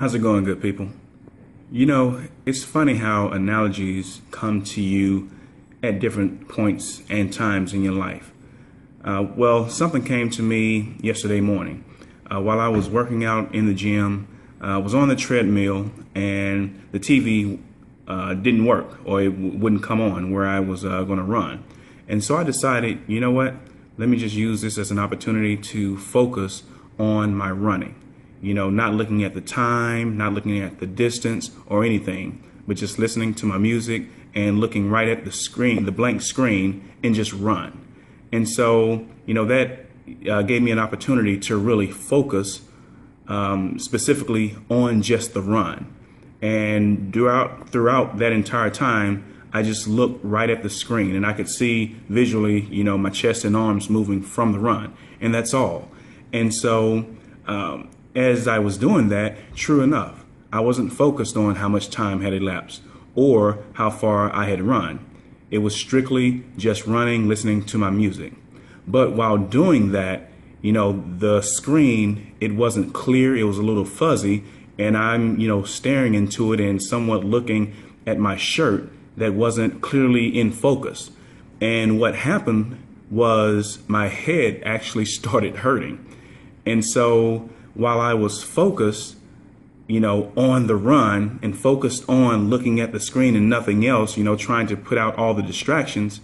How's it going, good people? You know, it's funny how analogies come to you at different points and times in your life. Well, something came to me yesterday morning while I was working out in the gym. I was on the treadmill and the TV didn't work, or it wouldn't come on where I was going to run. And so I decided, you know what, let me just use this as an opportunity to focus on my running. You know, not looking at the time, not looking at the distance or anything, but just listening to my music and looking right at the screen, the blank screen, and just run. And so, you know, that gave me an opportunity to really focus specifically on just the run. And throughout that entire time, I just looked right at the screen and I could see visually, you know, my chest and arms moving from the run, and that's all. And so, as I was doing that, true enough, I wasn't focused on how much time had elapsed or how far I had run. It was strictly just running, listening to my music. But while doing that, you know, the screen, it wasn't clear, it was a little fuzzy, and I'm, you know, staring into it and somewhat looking at my shirt that wasn't clearly in focus. And what happened was my head actually started hurting. And so while I was focused, you know, on the run and focused on looking at the screen and nothing else, you know, trying to put out all the distractions,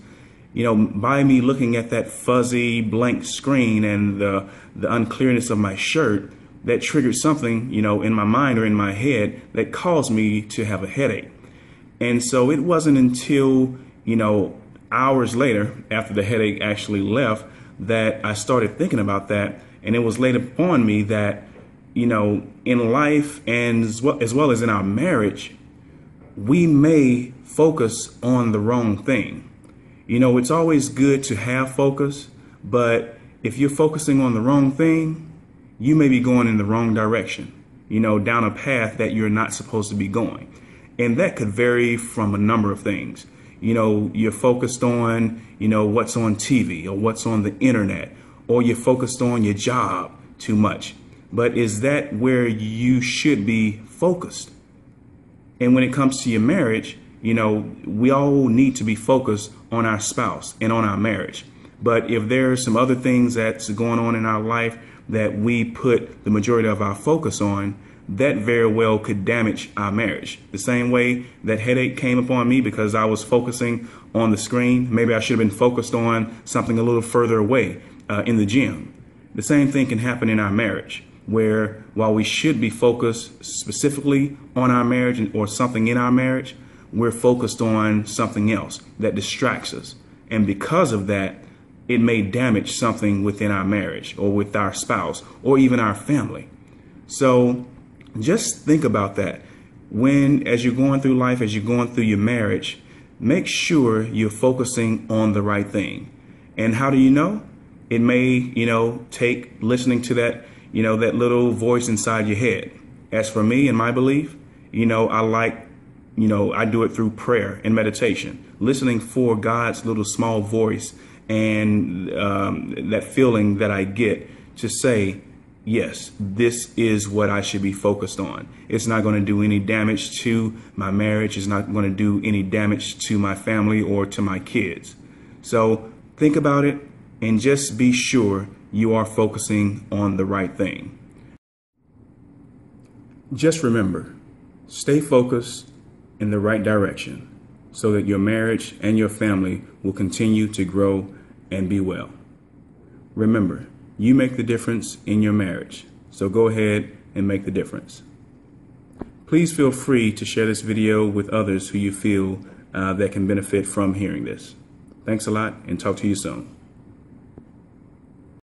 you know, by me looking at that fuzzy blank screen and the unclearness of my shirt, that triggered something, you know, in my mind or in my head that caused me to have a headache. And so it wasn't until, you know, hours later, after the headache actually left, that I started thinking about that. And it was laid upon me that, you know, in life and as well as in our marriage, we may focus on the wrong thing. You know, it's always good to have focus, but if you're focusing on the wrong thing, you may be going in the wrong direction, you know, down a path that you're not supposed to be going. And that could vary from a number of things. You know, you're focused on, you know, what's on TV or what's on the internet, or you're focused on your job too much. But is that where you should be focused? And when it comes to your marriage, you know, we all need to be focused on our spouse and on our marriage. But if there's some other things that's going on in our life that we put the majority of our focus on, that very well could damage our marriage. The same way that headache came upon me because I was focusing on the screen, maybe I should have been focused on something a little further away in the gym. The same thing can happen in our marriage, where while we should be focused specifically on our marriage or something in our marriage, we're focused on something else that distracts us. And because of that, it may damage something within our marriage or with our spouse or even our family. So just think about that. As you're going through life, as you're going through your marriage, make sure you're focusing on the right thing. And how do you know? It may, you know, take listening to that, you know, that little voice inside your head. As for me and my belief, you know, I do it through prayer and meditation, listening for God's little small voice and that feeling that I get to say, yes, this is what I should be focused on. It's not going to do any damage to my marriage. It's not going to do any damage to my family or to my kids. So think about it and just be sure you are focusing on the right thing. Just remember, stay focused in the right direction so that your marriage and your family will continue to grow and be well. Remember, you make the difference in your marriage, so go ahead and make the difference. Please feel free to share this video with others who you feel that can benefit from hearing this. Thanks a lot, and talk to you soon.